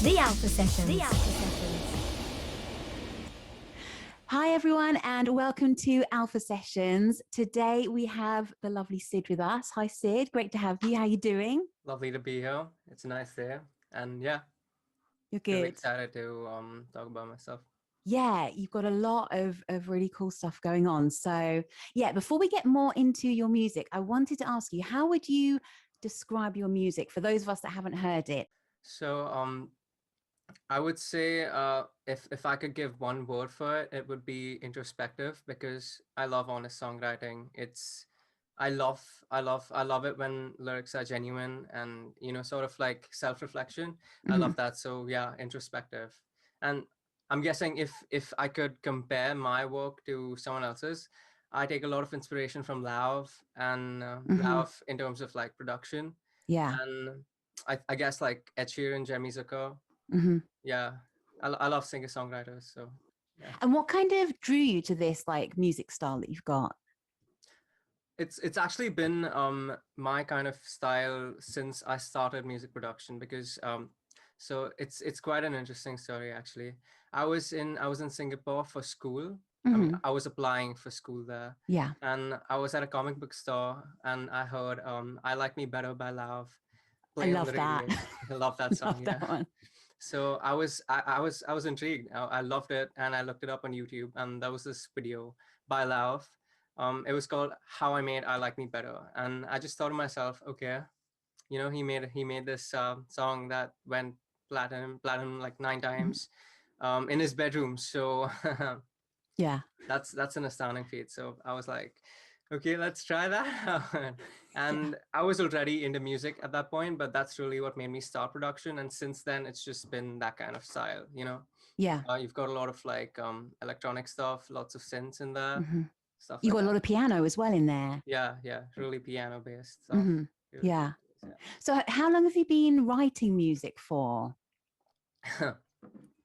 The Alpha Sessions. The Alpha Sessions. Hi, everyone, and welcome to Alpha Sessions. Today we have the lovely Sid with us. Hi, Sid. Great to have you. How are you doing? Lovely to be here. It's a nice day. And yeah, You're really good. excited to talk about myself. Yeah, you've got a lot of really cool stuff going on. So, yeah, before we get more into your music, I wanted to ask you, how would you describe your music for those of us that haven't heard it? So I would say if I could give one word for it, it would be introspective because I love honest songwriting. I love it when lyrics are genuine and sort of like self-reflection. I Mhm. love that. So yeah, introspective. And I'm guessing if I could compare my work to someone else's, I take a lot of inspiration from Lauv and Mhm. Lauv in terms of like production. Yeah. And I guess like Ed Sheeran, Jeremy Zucker. Mhm. Yeah, I love singer-songwriters. So yeah, And what kind of drew you to this like music style that you've got? it's actually been my kind of style since I started music production because so it's quite an interesting story actually. I was in Singapore for school. I mean, Mhm. I was applying for school there, Yeah, and I was at a comic book store, and I heard "I Like Me Better" by Lauv I playing on love the that. radio. I love that song. Love that Yeah. one. So I was intrigued. I loved it, and I looked it up on YouTube, and there was this video by Lauv. It was called "How I Made I Like Me Better," and I just thought to myself, okay, he made this song that went platinum like 9 times, in his bedroom. So Yeah. that's an astounding feat. So I was like, okay, let's try that out. Yeah. And I was already into music at that point, but that's really what made me start production. And since then, it's just been that kind of style. Yeah. You've got a lot of like electronic stuff, lots of synths in there, Hmm. stuff You like got a that. lot of piano as well in there. Yeah, really piano based stuff. Hmm. Really Yeah. piano So how long have you been writing music for? based, yeah.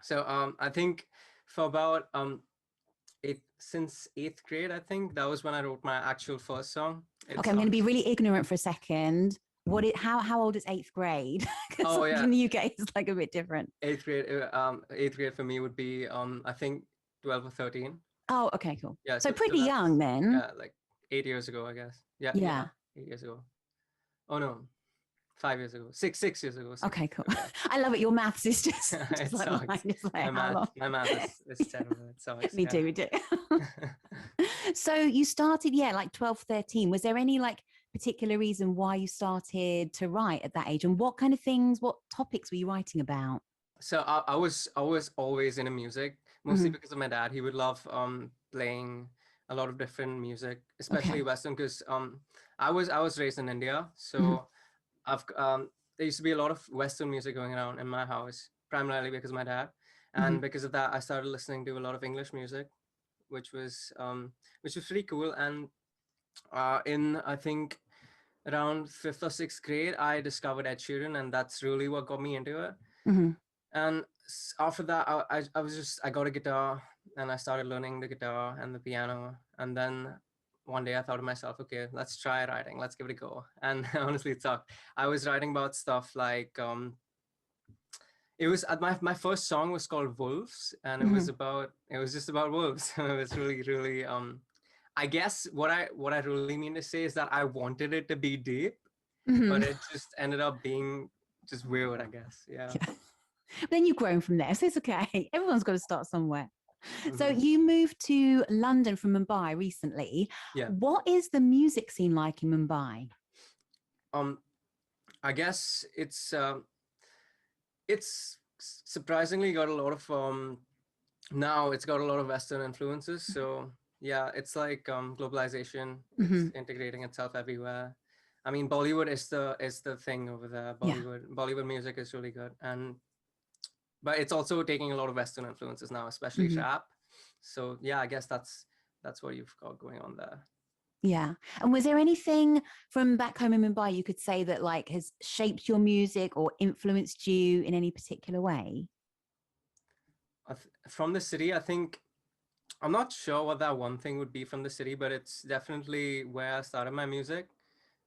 So I think for about since eighth grade, I think that was when I wrote my actual first song. Okay, It's I'm going to be really ignorant for a second. How old is eighth grade? Because oh like yeah, in the UK, it's like a bit different. eighth grade for me would be I think 12 or 13. Oh, okay, cool. Yeah, So so pretty young that's then. yeah, like 8 years ago, I guess. Yeah, Yeah. 8 years ago. Oh no, 5 years ago. Six years ago. Okay, cool. Yeah. I love it. Your maths is just It like mine. sucks. It's like My how math, long? my math is terrible. It sucks. Me Yeah. too, me too. So you started, yeah, like 12, 13. Was there any like particular reason why you started to write at that age? And what kind of things, what topics were you writing about? So I was always into music, mostly Mhm. because of my dad. He would love playing a lot of different music, especially Okay. Western, because I was raised in India, Mhm. so there used to be a lot of Western music going around in my house, primarily because of my dad, Mhm. and because of that, I started listening to a lot of English music, which was pretty cool. And in I think around fifth or sixth grade, I discovered Ed Sheeran, and that's really what got me into it. Mhm. And after that, I got a guitar and I started learning the guitar and the piano. And then one day I thought to myself, okay, let's try writing. Let's give it a go. And honestly, it sucked. I was writing about stuff like it was my first song was called Wolves, and Mhm. it was just about wolves. It was really really I guess what I really mean to say is that I wanted it to be deep, but Mhm. it just ended up being just weird, I guess. Yeah. Yeah. Then you've grown from there, so it's okay. Everyone's got to start somewhere. So Hmm. you moved to London from Mumbai recently. Yeah. What is the music scene like in Mumbai? Um, I guess it's surprisingly got a lot of now it's got a lot of Western influences. So yeah, it's like globalization. It's Hmm. integrating itself everywhere. I mean, Bollywood is the thing over there. Yeah. Bollywood music is really good, and but it's also taking a lot of Western influences now, especially Hmm. trap. So yeah, I guess that's what you've got going on there. Yeah. And was there anything from back home in Mumbai you could say that like has shaped your music or influenced you in any particular way? From the city, I think I'm not sure what that one thing would be from the city, but it's definitely where I started my music.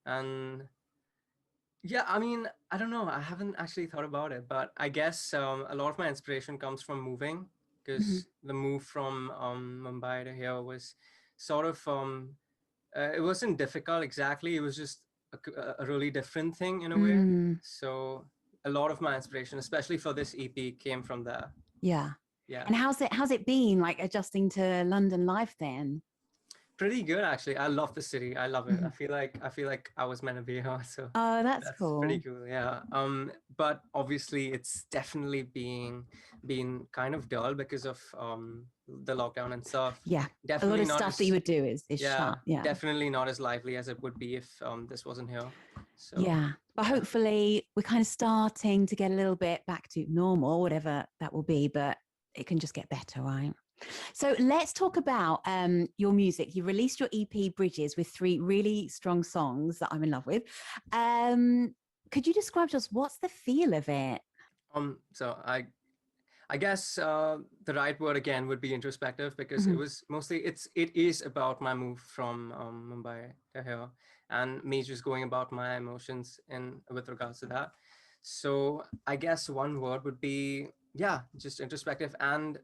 And Yeah, I mean, I don't know. I haven't actually thought about it, but I guess a lot of my inspiration comes from moving, Mhm. because the move from Mumbai to here was sort of it wasn't difficult exactly. It was just a really different thing in a way. Mm, So a lot of my inspiration, especially for this EP, came from there. yeah. Yeah. And how's it been like adjusting to London life then? Pretty good actually. I love the city. I love it. Mhm. I feel like I was meant to be here. So Oh, that's that's pretty cool. cool. Yeah. But obviously it's definitely being kind of dull because of the lockdown and stuff. Yeah. A lot Definitely of not stuff that you as would do is yeah, shut. Yeah. definitely not as lively as it would be if this wasn't here. So Yeah. But yeah. hopefully we're kind of starting to get a little bit back to normal, whatever that will be, but it can just get better, right? So let's talk about your music. You released your EP Bridges with 3 really strong songs that I'm in love with. Could you describe to us what's the feel of it? So I guess the right word again would be introspective, because it Mhm. was mostly it is about my move from Mumbai to here, and me just going about my emotions in with regards to that. So I guess one word would be, yeah, just introspective, and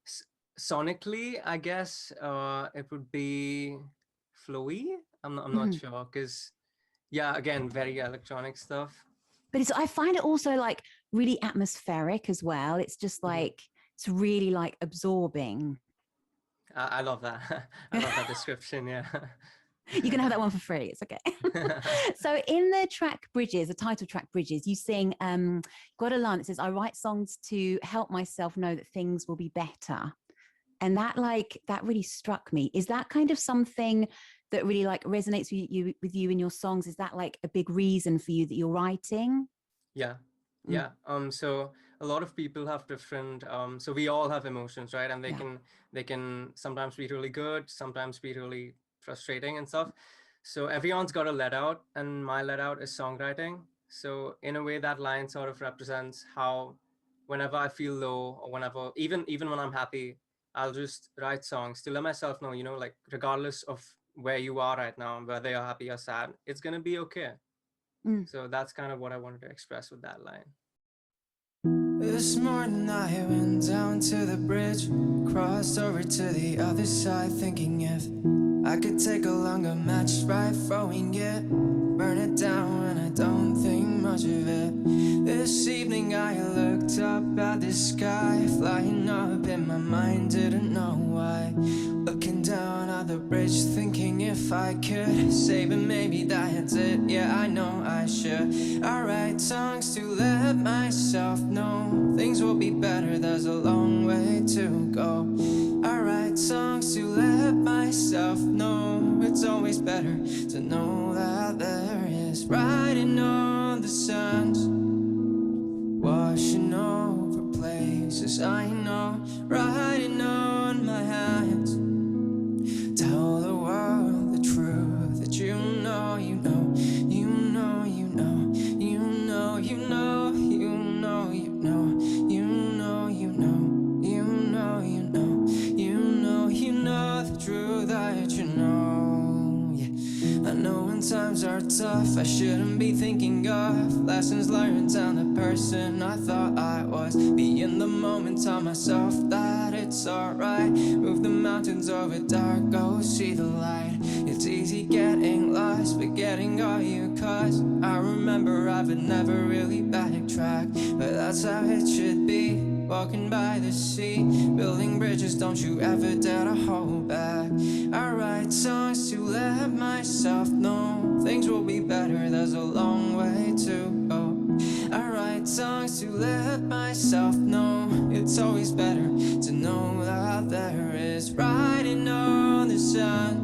s- sonically I guess it would be flowy. I'm not Mhm. sure, because yeah, again, very electronic stuff. But I find it also like really atmospheric as well. It's just Mhm. like, it's really like absorbing. I love that. I love that description. Yeah. You can have that one for free. It's okay. So in the track Bridges, the title track Bridges, you sing, got a line that says, I write songs to help myself know that things will be better. And that really struck me. Is that kind of something that really like resonates with you in your songs? Is that like a big reason for you that you're writing? Yeah, Mm, yeah. So a lot of people have different. So we all have emotions, right? And yeah. they can sometimes be really good, sometimes be really frustrating and stuff. So everyone's got a let out, and my let out is songwriting. So in a way, that line sort of represents how, whenever I feel low, or whenever, even when I'm happy, I'll just write songs to let myself know, like regardless of where you are right now, whether you're happy or sad, it's gonna be okay. Mm. So that's kind of what I wanted to express with that line. This morning I went down to the bridge, crossed over to the other side, thinking if I could take a longer match, right, throwing it, burn it down, and I don't think much of it. This evening I looked up at the sky, flying up in my mind, didn't know why. Looking down at the bridge, thinking if I could save it, maybe that's it. Yeah, I know I should. I write songs to let myself know things will be better, there's a long way to go. I write songs to let myself know it's always better to know that there is writing on the sands, washing over places I know, writing on my hands. Tell the world the truth that you know, you know, you know, you know, you know, you know, you know, you know, you know, you know, you know, you know, you know, you know the truth that you know. Yeah, I know when times are tough, I shouldn't be thinking of lessons learned on the person I thought I was. Be in the moment, tell myself that it's alright. Move the mountains over dark, go see the light. It's easy getting lost, forgetting all you caused. I remember I've never really backtracked, but that's how it should be. Walking by the sea, building bridges, don't you ever dare to hold back. I write songs to let myself know things will be better, there's a long way to go. I write songs to let myself know it's always better to know that there is writing on the sun,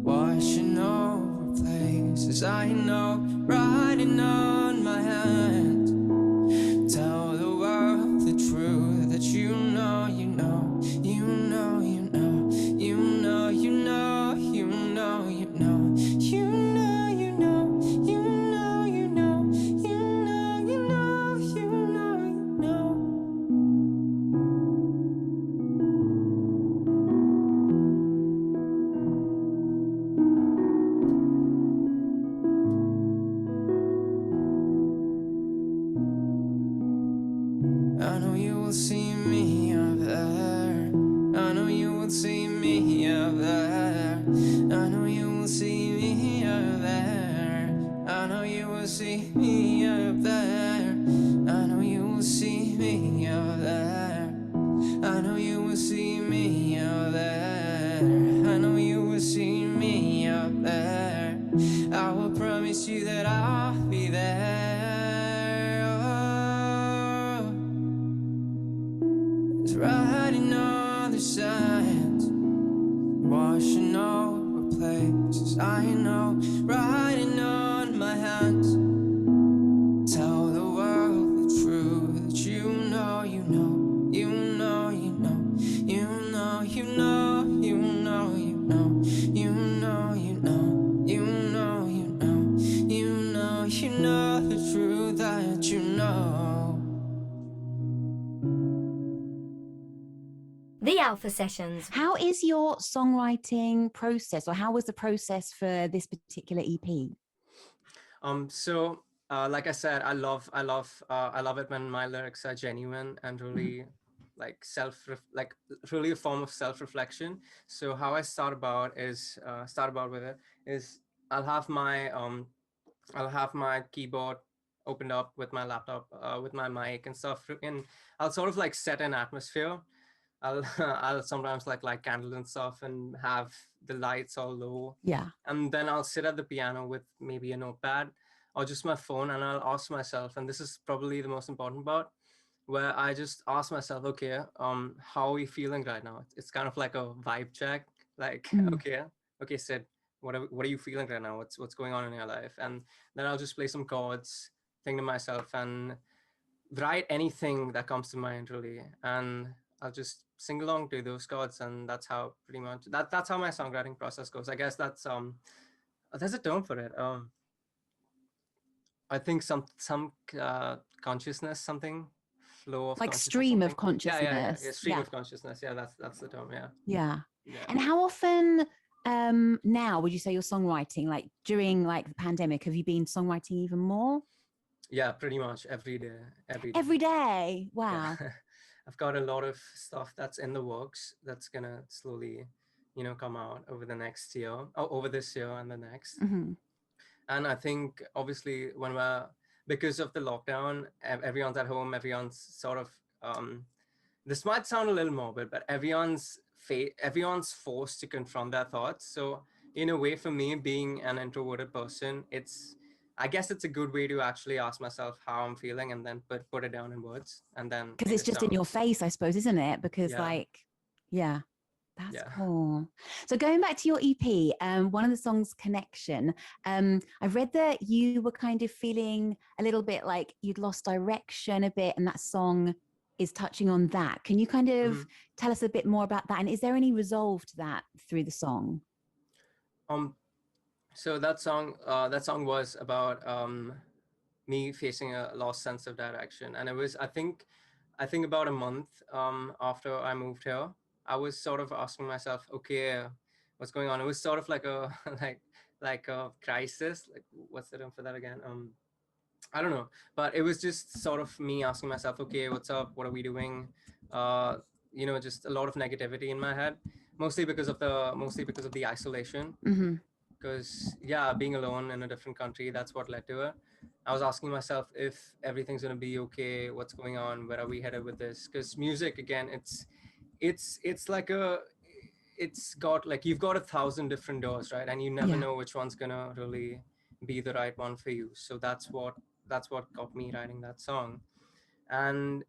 washing over places I know, writing on my hands. Tell the world the truth that you know, you know, you know, you know, you know, you know, you know, you know, you know, you know, you know, you know, you know, you know, you know, you know. see me up there. I know you will see me up there. I know you will see me up there. I know you will see me up there. I know you will see me up there. I know you will see me up there. I know you will see me up there. I will promise you that I'll be there. Oh, it's riding on the sands, washing over places I know, riding on my hands. Tell the world the truth that you know, you know, you know, you know, you know, you know, you know, you know, you know, you know, you know, you know, you know, you know the truth that you know. The Alpha Sessions. How is your songwriting process, or how was the process for this particular EP? Like I said, I love it when my lyrics are genuine and really like really a form of self-reflection. So how I start about with it is I'll have my keyboard opened up with my laptop, with my mic and stuff, and I'll sort of like set an atmosphere. I'll I'll sometimes like light candles and stuff and have the lights all low, Yeah. and then I'll sit at the piano with maybe a notepad or just my phone, and I'll ask myself, and this is probably the most important part, where I just ask myself, okay, how are we feeling right now? It's kind of like a vibe check, like okay, Sid, what are you feeling right now? What's going on in your life? And then I'll just play some chords, think to myself, and write anything that comes to mind really, and I'll just sing along to those chords, and that's how pretty much that's how my songwriting process goes. I guess that's there's a term for it. I think some consciousness, something flow of Like consciousness, stream of something. Yeah. consciousness. Stream Yeah. of consciousness. Yeah, that's the term. Yeah. Yeah. Yeah. And how often now would you say you're songwriting? Like during like the pandemic, have you been songwriting even more? Yeah, pretty much every day. Every day. Wow. Yeah. I've got a lot of stuff that's in the works that's gonna slowly, come out over the next year, over this year and the next. Mm-hmm. And I think obviously because of the lockdown, everyone's at home, everyone's sort of, this might sound a little morbid, but everyone's forced to confront their thoughts. So in a way, for me, being an introverted person, I guess it's a good way to actually ask myself how I'm feeling and then put it down in words, and then Because it's just in your face, I suppose, isn't it? Because Yeah. That's Yeah. cool. So going back to your EP, one of the songs, Connection, I've read that you were kind of feeling a little bit like you'd lost direction a bit, and that song is touching on that. Can you kind of tell us a bit more about that? And is there any resolve to that through the song? So that song was about me facing a lost sense of direction, and it was I think about a month after I moved here. I was sort of asking myself, okay, what's going on? It was sort of like a like a crisis. Like, what's the term for that again? I don't know, but it was just sort of me asking myself, okay, what's up? What are we doing? Just a lot of negativity in my head, mostly because of the isolation. Mm-hmm. Because being alone in a different country, that's what led to it. I was asking myself if everything's going to be okay, what's going on, where are we headed with this? Because music, again, it's like it's got like, you've got 1,000 different doors, right? And you never know which one's gonna really be the right one for you. So that's what got me writing that song. And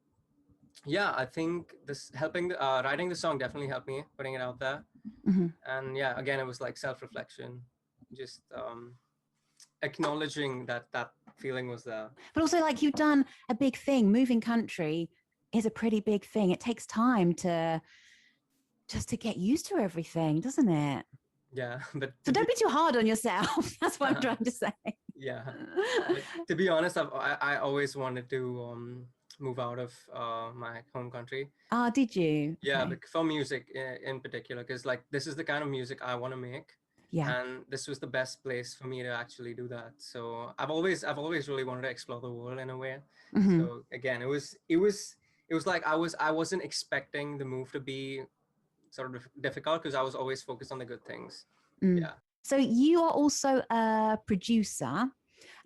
I think this writing the song definitely helped me putting it out there. Mm-hmm. And again, it was like self-reflection, just acknowledging that feeling was there. But also, like, you've done a big thing. Moving country is a pretty big thing. It takes time to get used to everything, doesn't it? Yeah, but so don't be too hard on yourself. That's what I'm trying to say. Yeah, but to be honest, I always wanted to move out of my home country. Ah, did you? Yeah, Okay. but for music in particular, because like this is the kind of music I want to make. Yeah. And this was the best place for me to actually do that. So I've always really wanted to explore the world in a way. Mm-hmm. So again, it it was like I wasn't expecting the move to be sort of difficult because I was always focused on the good things. Mm. Yeah. So you are also a producer.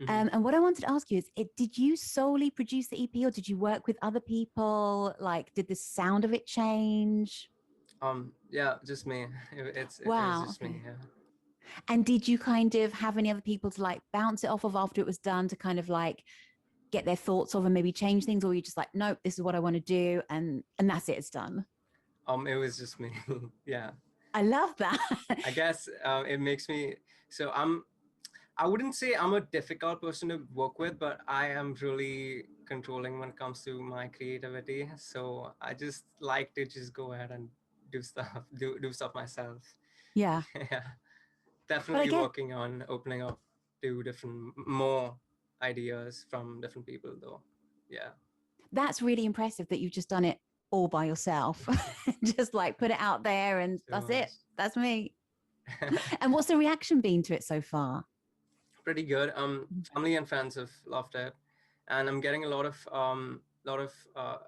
Mhm. And what I wanted to ask you is, did you solely produce the EP or did you work with other people? Like, did the sound of it change? Yeah, just me. It was Wow. just Okay. me. Yeah. And did you kind of have any other people to like bounce it off of after it was done to kind of like get their thoughts of and maybe change things? Or were you just like, nope, this is what I want to do, and that's it, it's done? It was just me. Yeah. I love that. I guess it makes me so I wouldn't say I'm a difficult person to work with, but I am really controlling when it comes to my creativity. So I just like to just go ahead and do stuff, do stuff myself. Yeah. Yeah, But I definitely get working on opening up to different, more ideas from different people, though. Yeah. that's really impressive that you've just done it all by yourself. Just like put it out there and So that's it. much. That's me. And what's the reaction been to it so far? Pretty good. Family and friends have loved it, and I'm getting a lot of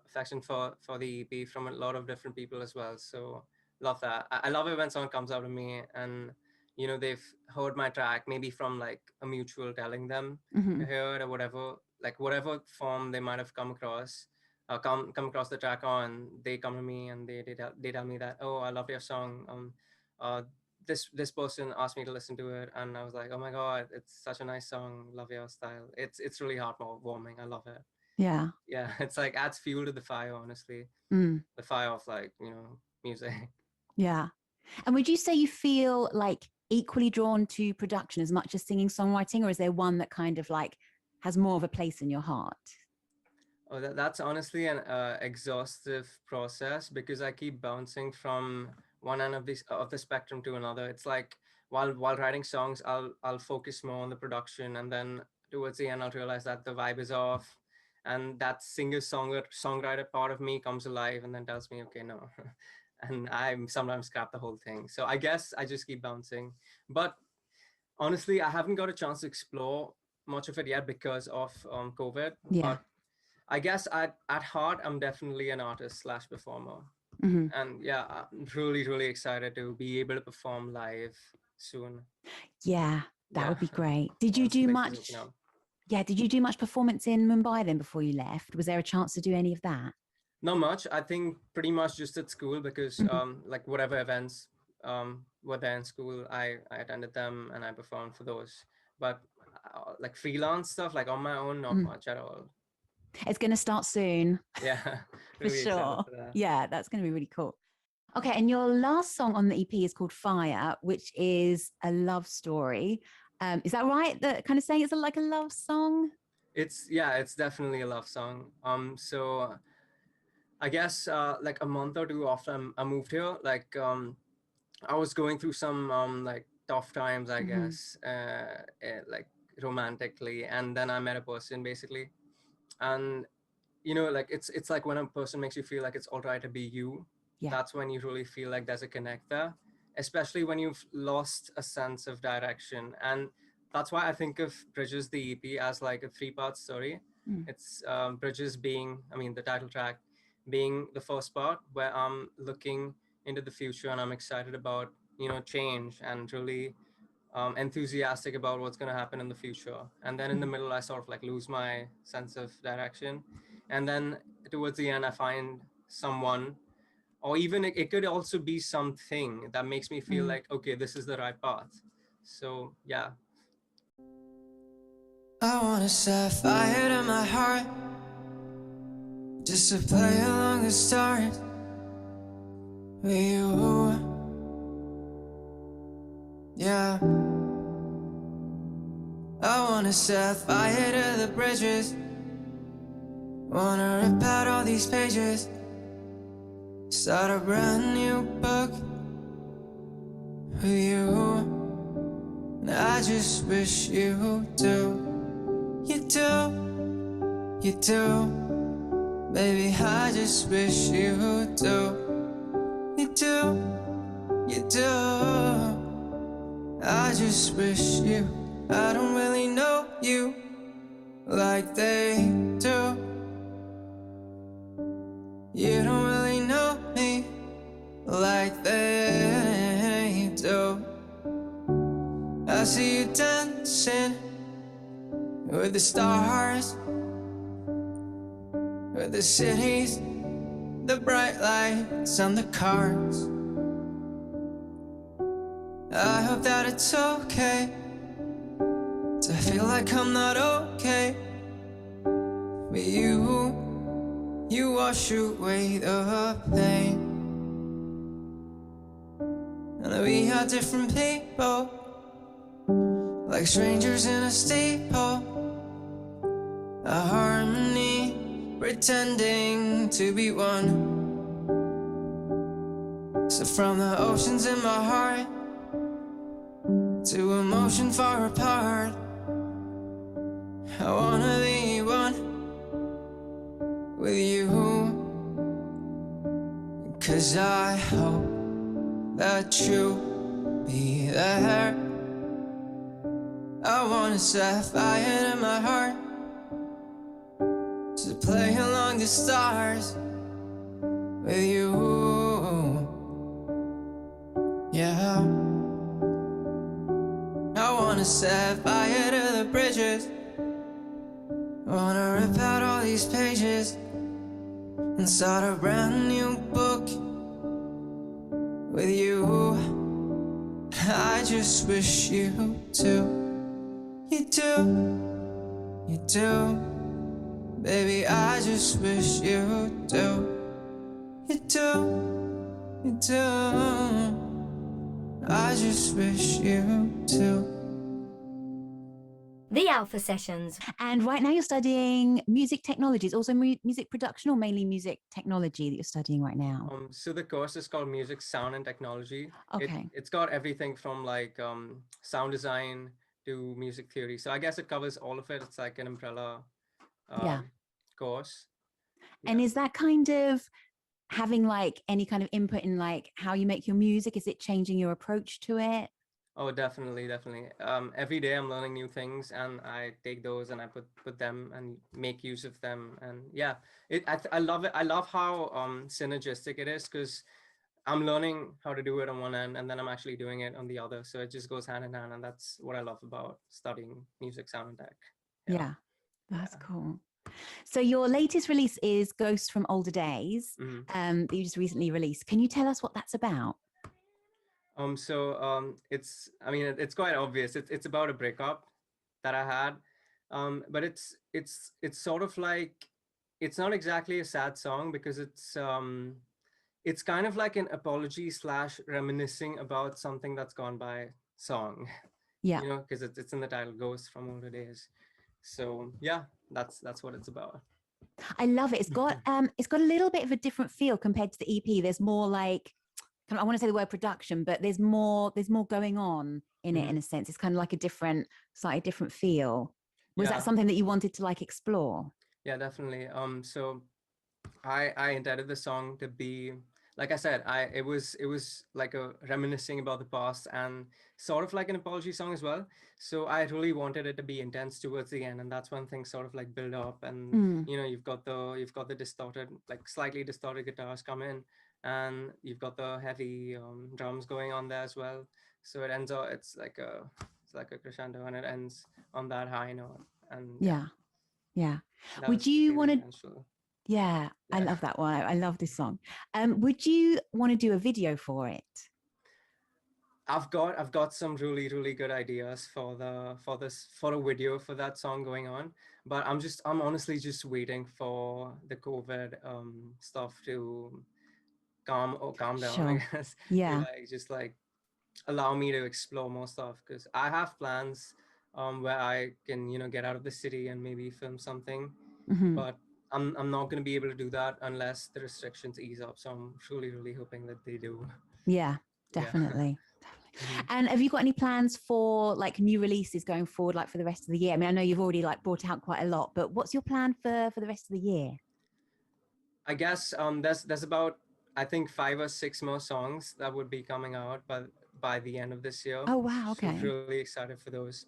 affection for the EP from a lot of different people as well. So love that. I love it when someone comes out to me and they've heard my track maybe from like a mutual telling them Mm-hmm. to hear it or whatever, like whatever form they might have come across. Come across the track on, they come to me and they tell me that, oh, I love your song. Uh, this person asked me to listen to it, and I was like, oh my god, it's such a nice song, love your style. It's really heartwarming. I love it. Yeah. Yeah. It's like adds fuel to the fire, honestly. Mm. The fire of like music. Yeah. And would you say you feel like equally drawn to production as much as singing songwriting, or is there one that kind of like has more of a place in your heart? Oh, that's honestly an exhaustive process because I keep bouncing from one end of the spectrum to another. It's like while writing songs, I'll focus more on the production, and then towards the end, I'll realize that the vibe is off, and that songwriter part of me comes alive and then tells me, okay, no, and I sometimes scrap the whole thing. So I guess I just keep bouncing, but honestly, I haven't got a chance to explore much of it yet because of COVID, Yeah. but I guess at heart, I'm definitely an artist slash performer. Mm-hmm. And yeah, I'm really, really excited to be able to perform live soon. Yeah, that Yeah. would be great. Did you Once do places much? open up. Yeah, did you do much performance in Mumbai then before you left? Was there a chance to do any of that? Not much. I think pretty much just at school because Mhm. like whatever events were there in school, I attended them and I performed for those. But like freelance stuff, like on my own, not Mm. much at all. It's going to start soon. Yeah. For Really excited sure. for that. Yeah, that's going to be really cool. Okay, and your last song on the EP is called Fire, which is a love story. Is that right? That kind of saying it's like a love song? It's definitely a love song. So I guess like a month or two after I moved here, like I was going through some like tough times, I Mm-hmm. guess, like romantically, and then I met a person basically, and like it's like when a person makes you feel like it's all right to be you. Yeah. That's when you really feel like there's a connect there, especially when you've lost a sense of direction, and that's why I think of Bridges the EP as like a three-part story. Mm. It's Bridges being, I mean, the title track being the first part where I'm looking into the future and I'm excited about change and really enthusiastic about what's going to happen in the future. And then in the middle, I sort of like lose my sense of direction. And then towards the end, I find someone, or even it could also be something that makes me feel like, okay, this is the right path. So yeah. I wanna set fire to my heart, just to play along the stars with you. Yeah. I wanna set fire to the bridges, wanna rip out all these pages, start a brand new book with you. And I just wish you do. You do, you do. Baby, I just wish you do. You do, you do. I just wish you. I don't really know you like they do. see you dancing with the stars, with the cities, the bright lights and the cars. I hope that it's okay to feel like I'm not okay. But you wash away the pain. And we are different people, like strangers in a steeple, a harmony pretending to be one. So from the oceans in my heart to emotion far apart, I wanna be one with you. 'Cause I hope that you'll be there. I wanna set fire to my heart to play along the stars with you. Yeah, I wanna set fire to the bridges. I wanna rip out all these pages and start a brand new book with you. I just wish you do. You do, you do. Baby, I just wish you do. You do, you do. I just wish you do. The Alpha Sessions. And right now you're studying music technologies, also music production, or mainly music technology that you're studying right now? So the course is called Music, Sound and Technology. Okay. It's got everything from like sound design to music theory. So I guess it covers all of it. It's like an umbrella course. And Yeah. is that kind of having like any kind of input in like how you make your music? Is it changing your approach to it? Oh, definitely, definitely. Every day I'm learning new things, and I take those and I put them and make use of them. And yeah, I love it. I love how synergistic it is, because I'm learning how to do it on one end, and then I'm actually doing it on the other. So it just goes hand in hand, and that's what I love about studying music, sound, and tech. Yeah, that's cool. So your latest release is Ghosts from Older Days, that you just recently released. Can you tell us what that's about? It's quite obvious. It's about a breakup that I had, but it's sort of like, it's not exactly a sad song, because it's kind of like an apology / reminiscing about something that's gone by song. Yeah, You know, because it's in the title, Ghosts from Older Days. So yeah, that's what it's about. I love it. It's got a little bit of a different feel compared to the EP. There's more like, I want to say the word production, but there's more going on in it in a sense. It's kind of like a slightly different feel. Was that something that you wanted to like explore? Yeah, definitely. So I intended the song to be, like I said, it was like a reminiscing about the past and sort of like an apology song as well. So I really wanted it to be intense towards the end, and that's when things sort of like build up, and you know, you've got the distorted, like slightly distorted guitars come in, and you've got the heavy drums going on there as well. So it ends up, it's like a crescendo, and it ends on that high note. And Yeah. that Would was you really want to? intentional. Yeah, I love that one. I love this song. Would you want to do a video for it? I've got some really good ideas for a video for that song going on, but I'm honestly just waiting for the COVID stuff to calm down, I Sure. guess. Yeah. To like allow me to explore more stuff, because I have plans where I can, you know, get out of the city and maybe film something, but I'm not going to be able to do that unless the restrictions ease up. So I'm really hoping that they do. Yeah, definitely. And have you got any plans for like new releases going forward, like for the rest of the year? I mean, I know you've already like brought out quite a lot, but what's your plan for the rest of the year? I guess there's about, I think, 5 or 6 more songs that would be coming out by the end of this year. Oh, wow. Okay. So really excited for those.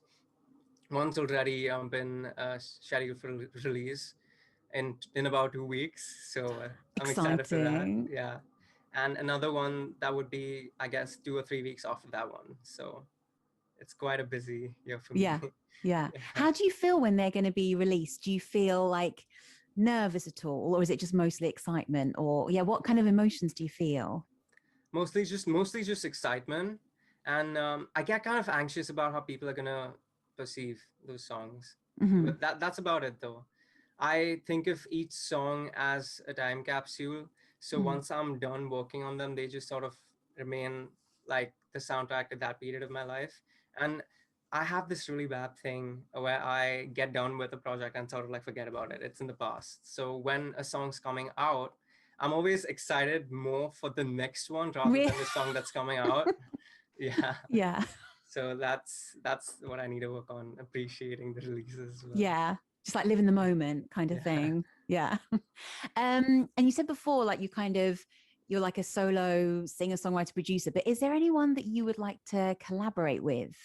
One's already been scheduled for release in about 2 weeks. So I'm excited for that. Exciting. Yeah. And another one that would be, I guess, 2 or 3 weeks after that one. So it's quite a busy year for me. Yeah. Yeah. Yeah. How do you feel when they're going to be released? Do you feel like nervous at all, or is it just mostly excitement? Or yeah, what kind of emotions do you feel? Mostly just excitement, and I get kind of anxious about how people are gonna perceive those songs. Mhm. But that's about it, though. I think of each song as a time capsule. So Mhm. once I'm done working on them, they just sort of remain like the soundtrack to that period of my life. And I have this really bad thing where I get done with a project and sort of like forget about it. It's in the past. So when a song's coming out, I'm always excited more for the next one rather Really? than the song that's coming out. Yeah. Yeah. So that's what I need to work on, appreciating the releases as well. Yeah. Just like live in the moment kind of Yeah. thing. Yeah. And you said before, like you're like a solo singer, songwriter, producer, but is there anyone that you would like to collaborate with?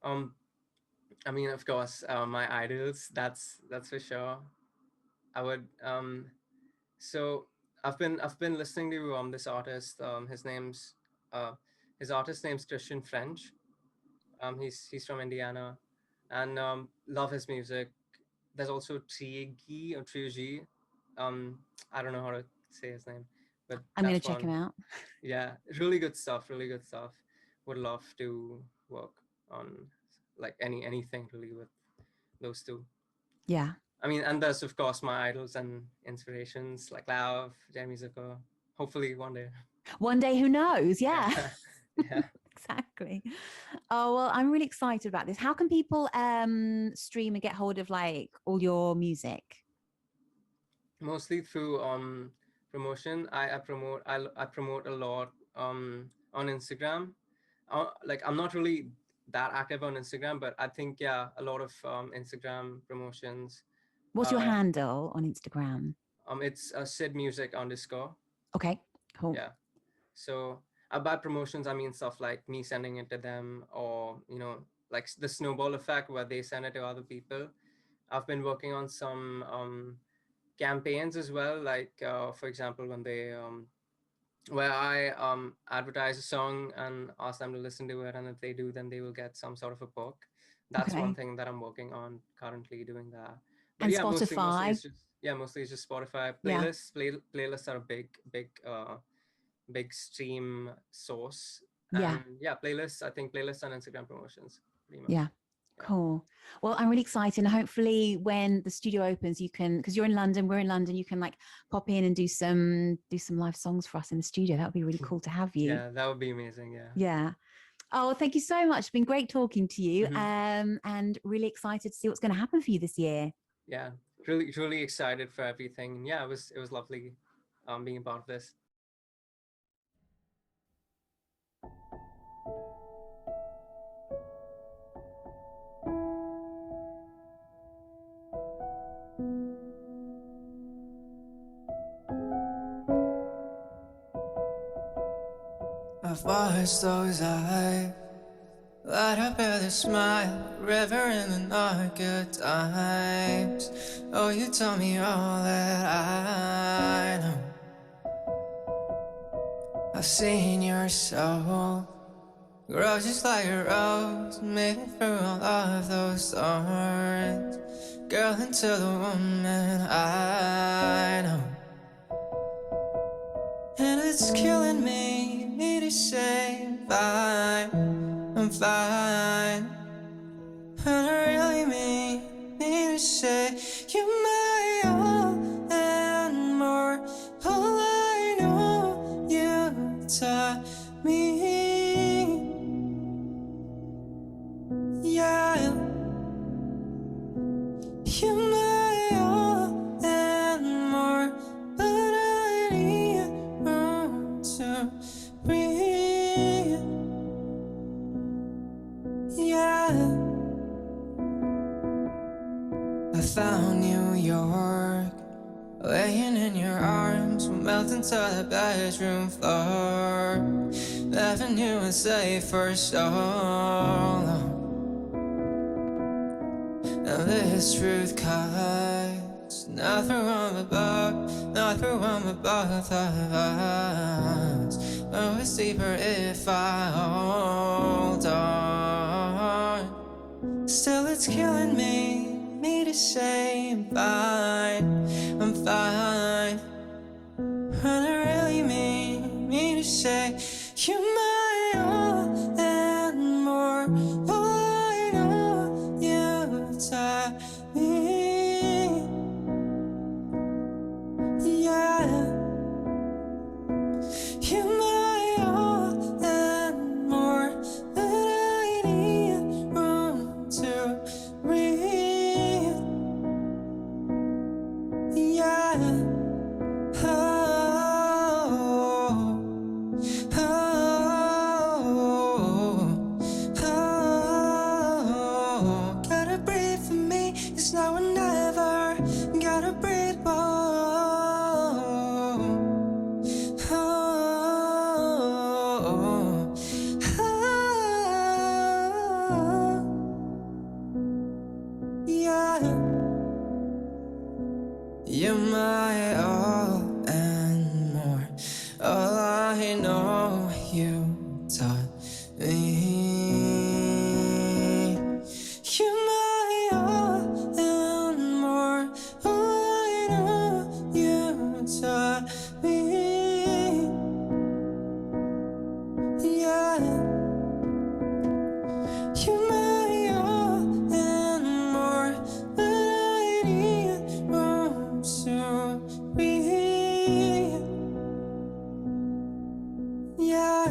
Um, I mean, of course, my idols. That's for sure. I would. So I've been listening to this artist. Uh, his artist name's Christian French. He's from Indiana, and love his music. There's also Triegi or Triegi. I don't know how to say his name, but I'm going that's to check him one. out. Yeah, really good stuff. Really good stuff. Would love to work on like anything really with those two. Yeah. I mean, and there's of course my idols and inspirations like Lav, Jeremy Zucker. Hopefully one day. One day, who knows? Yeah. Yeah. Exactly. Oh, well, I'm really excited about this. How can people stream and get hold of like all your music? Mostly through promotion. I promote a lot on Instagram. Like I'm not really that active on Instagram, but I think yeah, a lot of Instagram promotions. What's your Uh, handle on Instagram? it's Sid Music _ Okay, cool. Yeah. So by promotions, I mean stuff like me sending it to them, or like the snowball effect where they send it to other people. I've been working on some campaigns as well, like for example when they where I advertise a song and ask them to listen to it, and if they do, then they will get some sort of a perk. That's one Okay. thing that I'm working on currently, doing that. But And yeah, mostly Spotify. it's just Spotify Yeah. playlists are a big stream source. Yeah. And yeah, playlists, I think playlists and Instagram promotions pretty much. Yeah. Cool. Well, I'm really excited. And hopefully when the studio opens, you can, because you're in London, we're in London, you can like pop in and do some live songs for us in the studio. That would be really cool to have you. Yeah, that would be amazing. Yeah. Yeah. Oh, thank you so much. It's been great talking to you. Mhm. And really excited to see what's going to happen for you this year. Yeah, really excited for everything. And yeah, it was lovely being a part of this. I've watched those eyes light up with a smile, river in the not good times. Oh, you told me all that I know. I've seen your soul grow just like a rose, made it through all of those thorns. Girl, into the woman I know. And it's killing me to say I'm fine. And I really mean me to say you're my all and more. All I know you taught me. Yeah, you're my all and more, but I need room to breathe. Yeah, I found New York, laying in your arms, we'll melt into the bedroom floor. Never knew it safe for so long. And this truth cuts not through one but both of us, but Oh, it's deeper if I hold on. Still it's killing me to say I'm fine, I'm fine. When I really mean me to say you're my all and more. All I know you taught me. Yeah, you're my all and more. But I need room to breathe. Yeah. Gotta breathe for me, it's now or never. Gotta breathe, yeah. You're my all and more. All I know you taught me. You're my all and more. All I know you taught me. Yeah. You're my all and more. But I need room to breathe. Yeah.